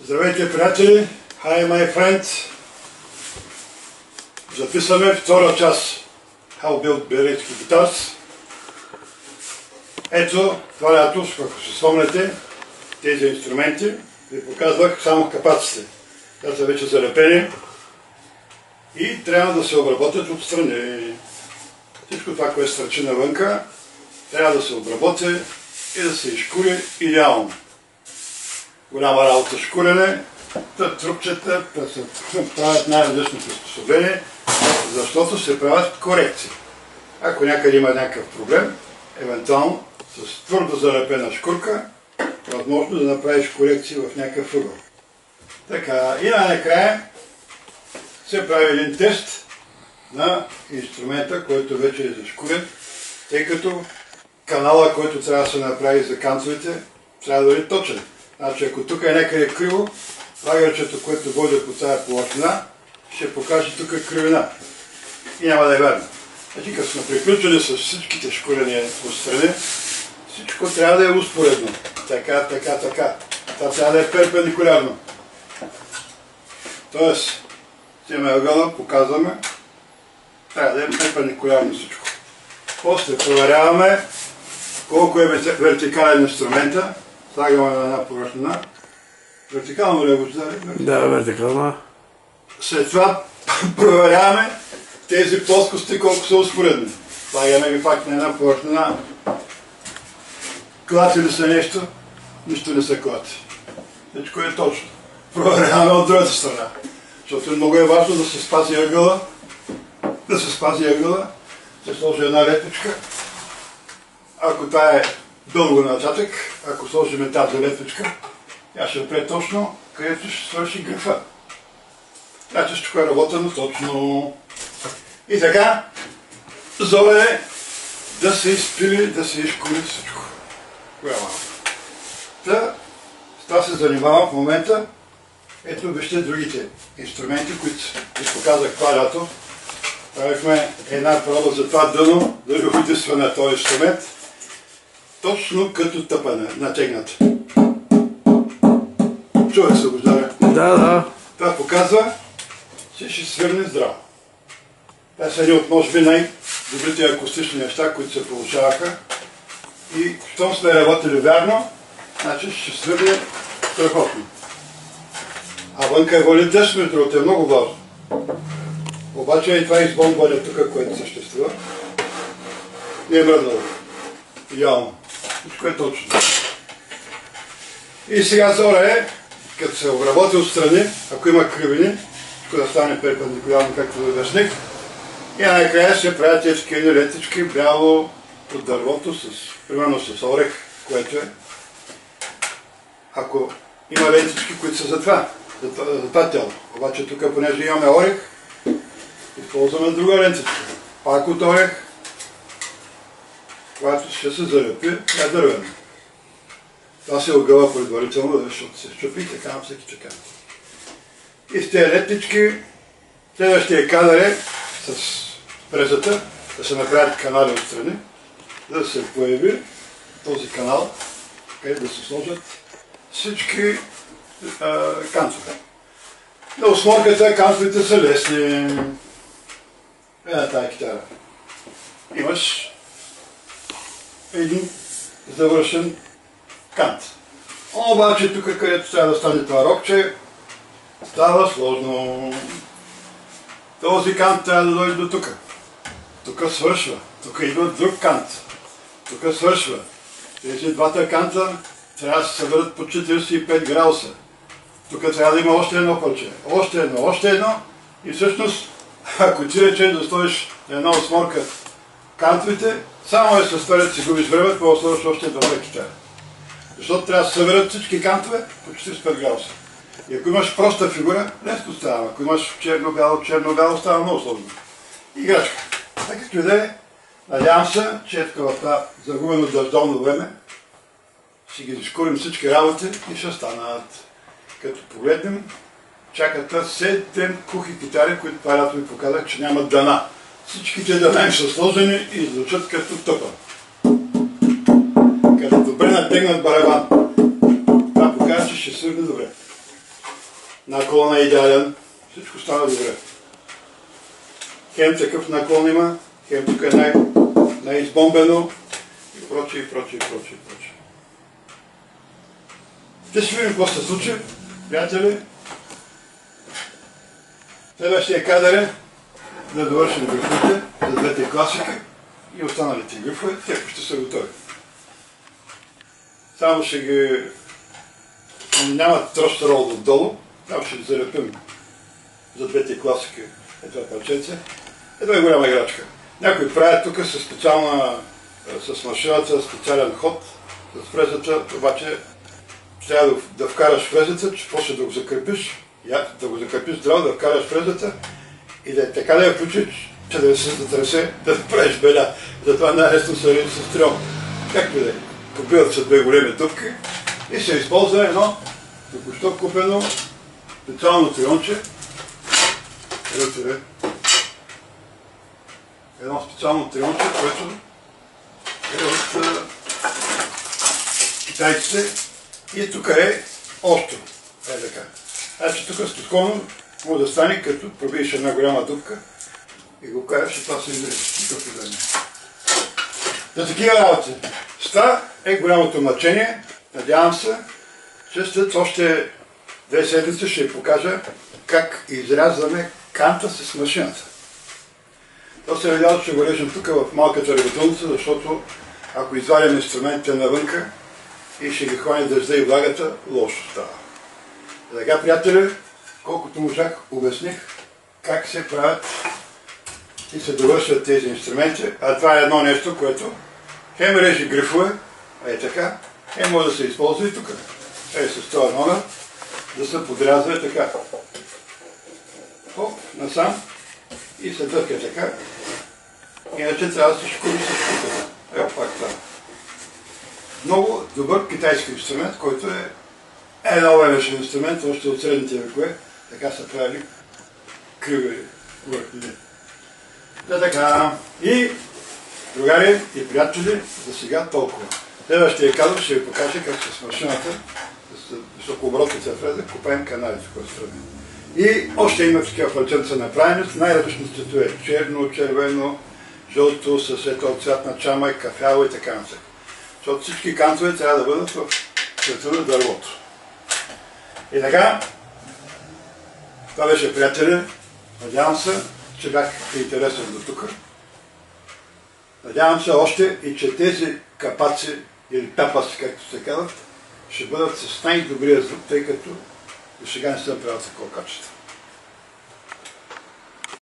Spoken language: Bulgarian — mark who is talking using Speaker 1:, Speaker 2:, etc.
Speaker 1: Здравейте, приятели! Hi, my friends! Записваме втора част How Build Electric Guitars. Ето, това лято, ако се спомняте, тези инструменти ви показвах само капаците. Те са вече залепени и трябва да се обработят отстрани. Всичко това, което стърчи навънка, трябва да се обработи и да се изкури идеално. Голяма работа шкурене, трупчета се правят най-различни приспособления, защото се правят корекции. Ако някъде има някакъв проблем, евентуално с твърдо залепена шкурка, възможно да направиш корекции в някакъв ъгъл. Така, и най-накрая се прави един тест на инструмента, който вече е зашкурен, тъй като канала, който трябва да се направи за канцовете, трябва да бъде точен. Значи, ако тук е някъде криво, лагерчето, което води по тази повърхина, ще покаже тук кривина. И няма да е верно. Значи, като сме приключили с всичките шкурения отстрани, всичко трябва да е успоредно. Така. Това трябва да е перпендикулярно. Тоест, вземе ъгъла, показваме, трябва да е перпендикулярно всичко. После проверяваме колко е вертикален инструмента. Слагаме на една повърхина. Вертикално ли е го?
Speaker 2: Да, вертикално.
Speaker 1: След това проверяваме тези плоскости колко са успоредни. Слагаме ги пак на една повърхина. Клати ли са нещо? Нищо не са клати. Всичко е точно. Проверяваме от другата страна. Защото много е важно да се спази ъгъла. Се сложи една летвичка. Ако това е дълго нататък, ако сложим тази летвичка, тя ще опре точно, където ще свърши грифа. Значи всичко е работено точно. И така, зора е да се изпили, да се изкури всичко. С това се занимавам в момента. Ето вижте другите инструменти, които ви показах това лято. Правихме една проба за това дъно, да ви удисва на този инструмент. Точно като тъпане, натегнат. Човек се обождава.
Speaker 2: Да.
Speaker 1: Това показва, че ще свърне здраво. Това са едни от, може би, най-добрите акустични неща, които се получаваха. И щом сме работили вярно, значи ще свърне страхотно. А вънка е вали дъжд, между другото, е много важно. Обаче и това избомбване тук, което съществува, не е мръднало. Идеално. Всичко е точно. И сега зора е, като се обработи отстрани, ако има кривини, тук да стане перпендикулярно, както да обясних, и най-накрая се правят тези такива летички, бяло от дървото, примерно с орех, което е. Ако има лентички, които са за това тяло. Обаче тук, понеже имаме орех, използваме друга лентичка. Пак от орех, която ще се залепи, е дървена. Това се огъва предварително, защото се щупи и така на всеки чекан. И с тези летички, следващия кадър е с презата, да се направят канали отстрани, да се появи този канал, където да се сложат всички канцове. На осморката канцовете са лесни. Една тая китара. Имаш един завършен кант. Обаче тук, където трябва да стане това рокче, става сложно. Този кант трябва да дойде до тук. Тук свършва. Тук идва друг кант. Тук свършва. Тези двата канта трябва да се съберат по 45 градуса. Тук трябва да има още едно парче. Още едно. И всъщност, ако ти рече да стоиш на една осморка кантовете, само е с това да си губиш време, това сложиш още добра китара. Защото трябва да се съберат всички кантове по 45 градуса. И ако имаш проста фигура, лесно става. Ако имаш черно-бяло, става много сложно. Играчка. Както и да е, надявам се, че в това загубено дъждовно време ще ги изкурим всички работи и ще станат. Като погледнем, чакат 7 кухи китари, които това лято ви показах, че нямат дъна. Всичките дъна им са сложени и звучат като тъпа. Като добре натегнат барабан. Това показва, че ще свърне добре. наклон е идеален, всичко стана добре. Хем такъв наклон има, хем тук е най-избомбено и прочее, и прочее, и прочее, и прочее. Ще си видим какво се случи, приятели. Следващия кадър е да довършим грифовете за двете класики и останалите грифове, те ще са готови. Само ще ги... няма трост рол отдолу, там ще залепим за двете класики това парченце. Ето е голяма играчка. Някои правят тук със специална, с машината, специален ход, с фрезата, обаче трябва да вкараш фрезата, че после да го закрепиш, здраво, да вкараш фрезата и да така да я включиш, че да се затресе, да направиш беля. Затова най-лесно се реди с стрел. Както да е. Купиват се две големи дупки и се използва едно току-що купено специално трионче. Едно специално трионче, което е от китайците и тук е остро. Е така. Значи тук спокойно може да стане, като пробиеш една голяма дупка и го караш и това се изрежи. Никакъв проблем. За такива работи. Ста е голямото мъчение. Надявам се, че след още 2 седмици ще ви покажа как изрязваме канта с машината. То се видява, че го режем тук в малката реготулница, защото ако извадим инструментите навънка и ще ги хване дъжда и влагата, лошо става. Така, приятели, колкото можах, обясних как се правят и се довършват тези инструменти, а това е едно нещо, което хем режи грифове, така, хем може да се използва и тук. С този номер да се подрязва така. Хоп, насам и се дърка така. Иначе трябва да се шкури с кутата. Ето пак това. Много добър китайски инструмент, който е много времешен инструмент, още от средните векове. Така са правили криви върхли. Да, така. И, другари и приятели, за сега толкова. Следващия кадър ще ви покажа как с машината, с високооборотната фреза, копаем каналите в тази страна. И още има такива парченца направени с най-различни цветове. Черно, червено, жълто, с ето цвят на чама, кафяво и така нататък. Защото всички кантове трябва да бъдат в цвета на дървото. И така, това беше, приятели. Надявам се, че бях интересен до тук. Надявам се още и че тези капаци или тапаси, както се казват, ще бъдат с най-добрия звук, тъй като до сега не съм правил такова качество.